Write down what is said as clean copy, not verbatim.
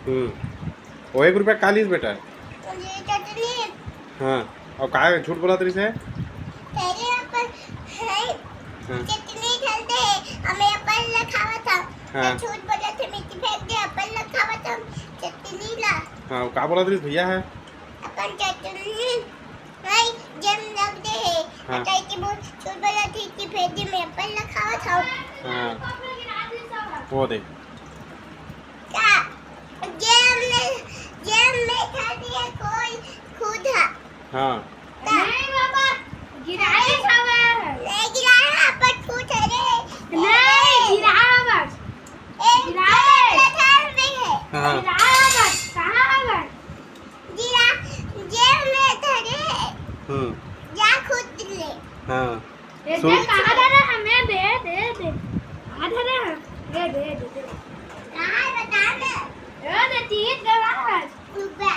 वो 1 रुपया कालीस बेटा। ये चटनी हाँ, और काय झूठ बोला तेरी से? पहले अपन है हाँ चटनी डालते हैं हमें अपन लखावा था हाँ मैं झूठ बोला था मिट्टी फेंक दे अपन लखावा था चटनी ला हाँ, का बोला तेरी भैया है? अपन चटनी नहीं जम लग दे है हाँ। अटाई की बहुत झूठ बोला थी कि फेंक दे मैं अपन लखावा था हाँ वो देख। क्या जेम में था दिया कोई खुदा हाँ नहीं बाबा गिराए खबर नहीं गिराया अपन खुद अरे नहीं गिराया बस एक गिराए। लथार में है हाँ गिराया बस कहाँ है बस गिरा जेम में था रे जा खुद ले हाँ ये सुन। दे कहाँ धरा हमें दे कहाँ धरा है दे कहाँ बता दे ये दे तीन गवाह ऊपर